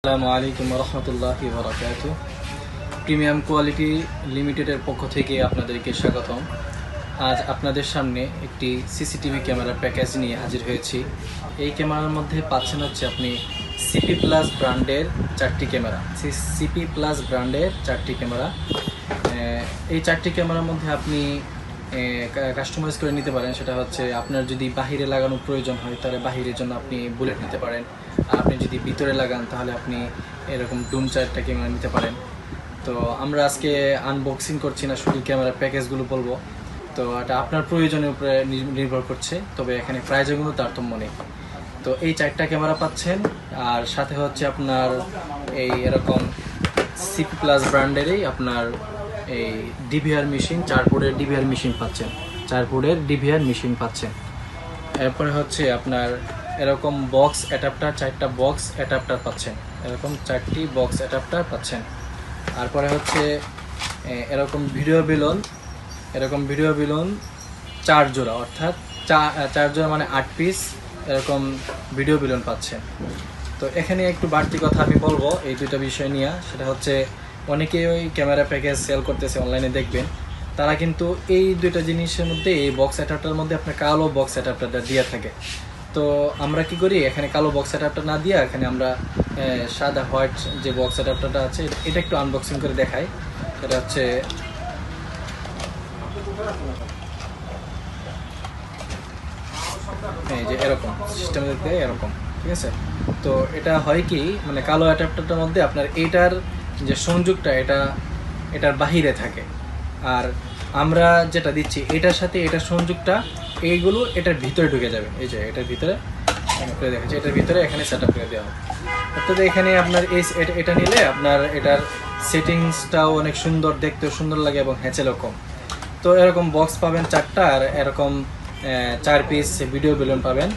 আসসালামু আলাইকুম রহমতুল্লাহি বারাকাতুহু। প্রিমিয়াম কোয়ালিটি লিমিটেডের পক্ষ থেকে আপনাদেরকে স্বাগতম। আজ আপনাদের সামনে একটি সিসিটিভি ক্যামেরা প্যাকেজ নিয়ে হাজির হয়েছি। এই ক্যামেরার মধ্যে পাচ্ছেন হচ্ছে আপনি সিপি প্লাস ব্র্যান্ডের চারটি ক্যামেরা। সিপি প্লাস ব্র্যান্ডের চারটি ক্যামেরা। এই চারটি ক্যামেরার মধ্যে আপনি কাস্টমাইজ করে নিতে পারেন। সেটা হচ্ছে আপনার যদি বাহিরে লাগানোর প্রয়োজন হয় তাহলে বাহিরের জন্য আপনি বুলেট নিতে পারেন। আর আপনি যদি ভিতরে লাগান তাহলে আপনি এরকম ডুম চারটা ক্যামেরা নিতে পারেন। তো আমরা আজকে আনবক্সিং করছি না, শুধু ক্যামেরা প্যাকেজগুলো বলবো। তো এটা আপনার প্রয়োজনের উপরে নির্ভর করছে, তবে এখানে প্রাইজের কোনো তারতম্য নেই। তো এই চারটা ক্যামেরা পাচ্ছেন, আর সাথে হচ্ছে আপনার এই এরকম সিপি প্লাস ব্র্যান্ডেরই আপনার এই ডিভিআর মেশিন, 4 পোর্টের ডিভিআর মেশিন পাচ্ছেন। 4 পোর্টের ডিভিআর মেশিন পাচ্ছেন। এরপরে হচ্ছে আপনার এরকম বক্স অ্যাডাপ্টার, 4টা বক্স অ্যাডাপ্টার পাচ্ছেন। এরকম 4টি বক্স অ্যাডাপ্টার পাচ্ছেন। তারপরে হচ্ছে এরকম ভিডিও বেলুন 4 জোড়া, অর্থাৎ 4 জোড়া মানে 8 পিস এরকম ভিডিও বেলুন পাচ্ছেন। তো এখানে একটু বাড়তি কথা আমি বলবো এই দুইটা বিষয় নিয়ে। সেটা হচ্ছে অনেকেই ওই ক্যামেরা প্যাকেজ সেল করতেছে, অনলাইনে দেখবেন তারা কিন্তু এই দুইটা জিনিসের মধ্যে, এই বক্স অ্যাডাপ্টারের মধ্যে আপনার কালো বক্স অ্যাডাপ্টারটা দিয়ে থাকে। তো আমরা কি করি, এখানে কালো বক্স অ্যাডাপ্টার না দিয়ে এখানে আমরা সাদা হোয়াইট যে বক্স অ্যাডাপ্টারটা আছে এটা একটু আনবক্সিং করে দেখাই। সেটা হচ্ছে এই যে এরকম সিস্টেম দেখতে এরকম, ঠিক আছে। তো এটা হয় কি, মানে কালো অ্যাডাপ্টারটার মধ্যে আপনার এইটার যে সংযোগটা এটার বাহিরে থাকে, আর আমরা যেটা দিচ্ছি এটার সাথে এটার সংযোগটা এইগুলো এটার ভিতরে ঢুকে যাবে। এই যে এটার ভিতরে করে দেখাচ্ছি, এটার ভিতরে এখানে সেট আপ করে দেওয়া হবে। অর্থাৎ এখানে আপনার এটা নিলে আপনার এটার সেটিংসটাও অনেক সুন্দর, দেখতেও সুন্দর লাগে এবং হ্যাচেলও কম। তো এরকম বক্স পাবেন 4টা, আর এরকম 4 পিস ভিডিও বেলুন পাবেন।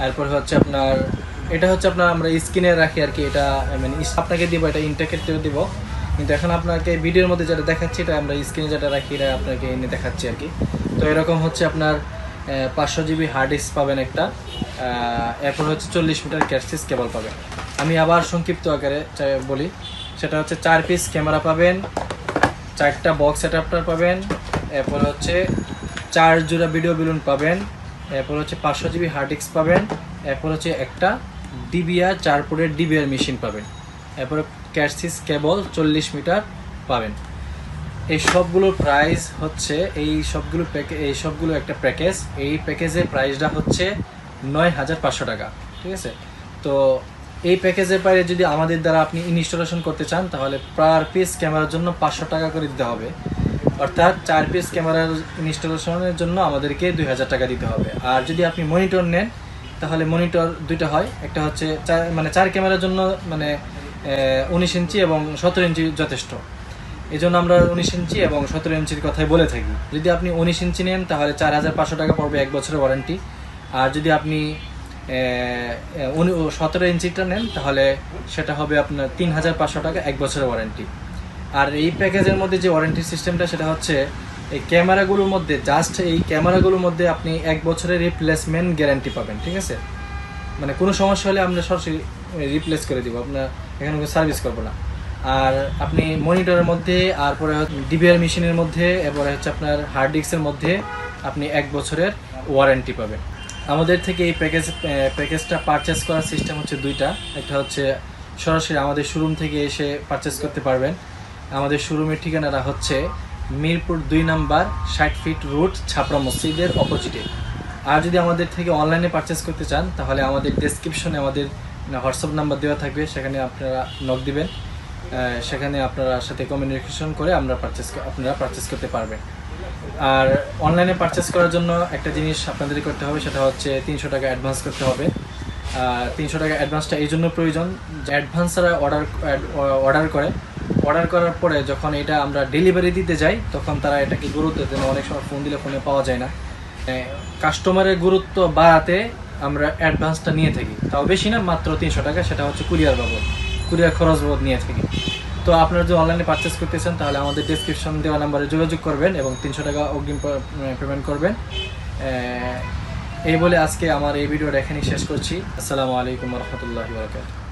এরপর হচ্ছে আপনার এটা হচ্ছে আপনার আমরা স্ক্রিনে রাখি আর কি। এটা মানে আপনাকে দিব, এটা ইনটেকের দিব, কিন্তু এখন আপনাকে ভিডিওর মধ্যে যেটা দেখাচ্ছি এটা আমরা স্ক্রিনে যেটা রাখি এটা আপনাকে এনে দেখাচ্ছি আর কি। তো এরকম হচ্ছে আপনার 500 জিবি হার্ড ডিস্ক পাবেন একটা। এরপর হচ্ছে 40 মিটার ক্যাটসিস কেবল পাবেন। আমি আবার সংক্ষিপ্ত আকারে বলি, সেটা হচ্ছে 4 পিস ক্যামেরা পাবেন, 4টা বক্স অ্যাডাপ্টার পাবেন, এরপর হচ্ছে 4 জোড়া ভিডিও বেলুন পাবেন, এরপর হচ্ছে 500 জিবি হার্ড ডিস্ক পাবেন, এরপর হচ্ছে একটা ডিভিআর 4 পোর্টের ডিভিআর মেশিন পাবেন, এরপর ক্যাটসিস কেবল 40 মিটার পাবেন। এই সবগুলোর প্রাইস হচ্ছে এই সবগুলো একটা প্যাকেজ। এই প্যাকেজের প্রাইসটা হচ্ছে 9,500 টাকা, ঠিক আছে। তো এই প্যাকেজের বাইরে যদি আমাদের দ্বারা আপনি ইনস্টলেশন করতে চান তাহলে পার পিস ক্যামেরার জন্য 500 টাকা করে দিতে হবে। অর্থাৎ 4 পিস ক্যামেরার ইনস্টলেশনের জন্য আমাদেরকে 2,000 টাকা দিতে হবে। আর যদি আপনি মনিটর নেন তাহলে মনিটর দুইটা হয়, একটা হচ্ছে 4 ক্যামেরার জন্য মানে 19 ইঞ্চি এবং 17 ইঞ্চি যথেষ্ট। এই জন্য আমরা 19 ইঞ্চি এবং 17 ইঞ্চির কথাই বলে থাকি। যদি আপনি 19 ইঞ্চি নেন তাহলে 4,500 টাকা পড়বে 1 বছরের ওয়ারেন্টি। আর যদি আপনি 17 ইঞ্চিটা নেন তাহলে সেটা হবে আপনার 3,500 টাকা 1 বছরের ওয়ারেন্টি। আর এই প্যাকেজের মধ্যে যে ওয়ারেন্টি সিস্টেমটা সেটা হচ্ছে এই ক্যামেরাগুলোর মধ্যে, জাস্ট এই ক্যামেরাগুলোর মধ্যে আপনি 1 বছরের রিপ্লেসমেন্ট গ্যারান্টি পাবেন, ঠিক আছে। মানে কোনো সমস্যা হলে আমরা সরাসরি রিপ্লেস করে দিব, আপনার এখানে কোনো সার্ভিস করবো না। আর আপনি মনিটরের মধ্যে, আর পরে ডিভিআর মেশিনের মধ্যে, এরপরে হচ্ছে আপনার হার্ড ডিস্কের মধ্যে আপনি 1 বছরের ওয়ারেন্টি পাবেন। আমাদের থেকে এই প্যাকেজটা পারচেস করার সিস্টেম হচ্ছে দুইটা। একটা হচ্ছে সরাসরি আমাদের শোরুম থেকে এসে পারচেস করতে পারবেন। আমাদের শোরুমের ঠিকানাটা হচ্ছে Mirpur 2 number 60 fit road, Chhapra মসজিদের অপোজিটে। আর যদি আমাদের থেকে অনলাইনে পারচেস করতে চান তাহলে আমাদের ডেসক্রিপশনে আমাদের হোয়াটসঅ্যাপ নাম্বার দেওয়া থাকবে, সেখানে আপনারা নক দিবেন, সেখানে আপনারা সাথে কমিউনিকেশন করে আপনারা পারচেস করতে পারবেন। আর অনলাইনে পারচেস করার জন্য একটা জিনিস আপনাদের করতে হবে, সেটা হচ্ছে 300 টাকা অ্যাডভান্স করতে হবে। 300 টাকা অ্যাডভান্সটা এই জন্য প্রয়োজন যে অ্যাডভান্সাররা অর্ডার করার পরে যখন এটা আমরা ডেলিভারি দিতে যাই তখন তারা এটাকে গুরুত্ব দেন। অনেক সময় ফোন দিলে ফোনে পাওয়া যায় না। কাস্টমারের গুরুত্ব বাড়াতে আমরা অ্যাডভান্সটা নিয়ে থাকি, তাও বেশি না, মাত্র 300 টাকা। সেটা হচ্ছে কুরিয়ার খরচ বাবদ নিয়ে থাকি। তো আপনারা যদি অনলাইনে পারচেস করতে চান তাহলে আমাদের ডেসক্রিপশন দেওয়া নাম্বারে যোগাযোগ করবেন এবং 300 টাকা অগ্রিম পেমেন্ট করবেন। এই বলে আজকে আমার এই ভিডিওটা এখানেই শেষ করছি। আসসালামু আলাইকুম রহমতুল্লাহি ওয়া বারাকাতুহু।